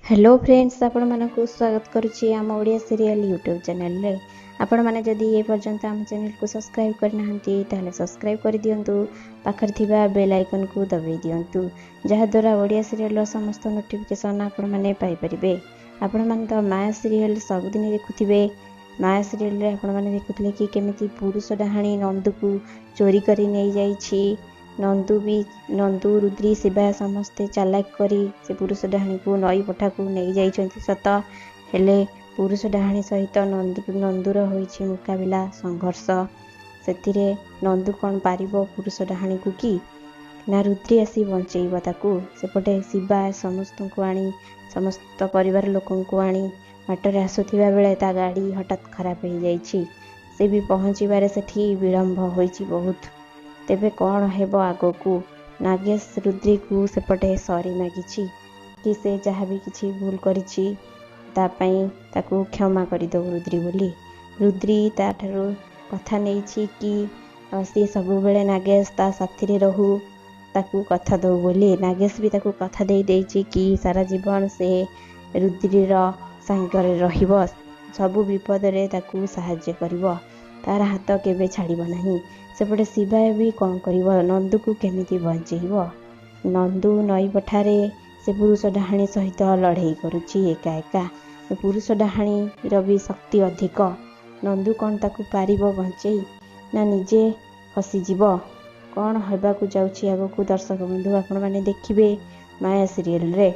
Hello friends, आपण मानक स्वागत करुच्ची आम ओडिया सीरियल यूट्यूब चैनल रे। आपण माने जदि ए पर्यंत आम चैनल को सब्सक्राइब करनाहांती ताले सब्सक्राइब कर दियंतु, पाखर थिबा बेल आइकन को दबाई दियंतु, जहा द्वारा ओडिया सीरियल समस्त नोटिफिकेशन आपण माने पाई परिबे। आपण माने तो माया सीरियल सब दिन देखुथिबे। माया सीरियल रे आपण माने देखुथले कि केमिति पुरुष डाहाणी नंदू को चोरी करी नै जाईछि। नंदू रुद्री शिवा समस्ते चालाक करी से पुरुष डाहाणी को नई पठा को नहीं जाइछंती सत, हेले पुरुष डाहाणी सहित नंदूर होइछि मुकाबिला संघर्ष। सेतिरे नंदू कौन पारिबो पुरुष डाहाणी को कि ना रुद्री आसी बंचेइबो ताकू। सेपटे शिवा समस्त को आनी समस्त परिवार लोकन को आनी बाटरे आसुथिबा बेले ता गाड़ी हठात खराब हो जाइछि। से भी पहुँचबारे सेठी विलंब होइछि बहुत। तेबे कौन हेबो आगो को? नागेश रुद्री को सेपटे सॉरी मागिछि कि से जहाँ भी किछि भूल करिछि तापई ताकू क्षमा कर दो रुद्री बोली। रुद्री ताठारु कथा नेछि कि सी सबु बेले नागेश ता साथी रे रहू, ताकू कथा दो बोली। नागेश भी ताकू कथा दे देछि कि सारा जीवन से रुद्री रो संगरे रहिबो, सबु विपद रे ताकू सहाय्य करिवो, तार हाथ केबे छाड़िबो नाही। सेपटे शिवा भी कौन करिवो? नंदू को केमिति बंचेइबो? नंदू नई पठारे से पुरुष डाहाणी सहित लड़ाई करुछि एका एका। पुरुष डाहाणी रो भी शक्ति अधिक। नंदू कौन ताकू पारिबो बंचेई, ना निजे फसी जीवो? कौन हेबाकू जाउछि आगो दर्शक बंधु आपण माने देखिबे माया सीरियल रे।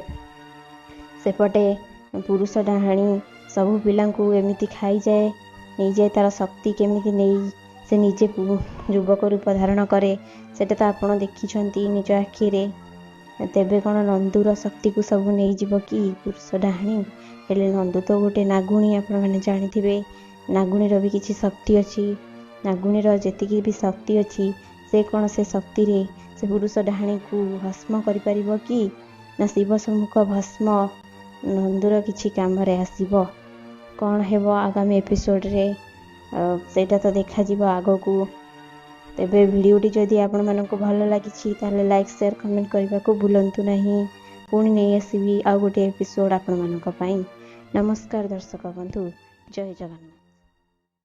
सेपटे पुरुष डाहाणी सबु पिलां को एमिति खाई जाए नहीं जाए, तार शक्ति केमिति नहीं से निजे युवक रूप धारण करे, सेटा तो आपण देखिछंती निज आखि रे। तेबे कौन नंदूर शक्ति को सब नहीं जीव कि पुरुष डाहाणी? हेले नंदू तो गोटे नागुणी, आपण माने जानिथिबे नागुणी रो भी किछि शक्ति अछि। नागुणी रो जेतिकी भी शक्ति अछि से कौन से शक्ति रे से पुरुष डाहाणी को भस्म करि परिबो कि ना शिव सम्मुख भस्म नंदूर किछि काम रे आसीबो? कौन हेबो आगामी एपिसोड रे सेटा तो देखा जीव आगो को। तेबे वीडियोटी जदि आपण मानक भल लागिछि ताले लाइक शेयर कमेंट करबा को भूलंतु नहीं। पुणी नहीं आसीबी आ गोटे एपिसोड आपण मानक पई। नमस्कार दर्शक बंधु, जय जगन्नाथ।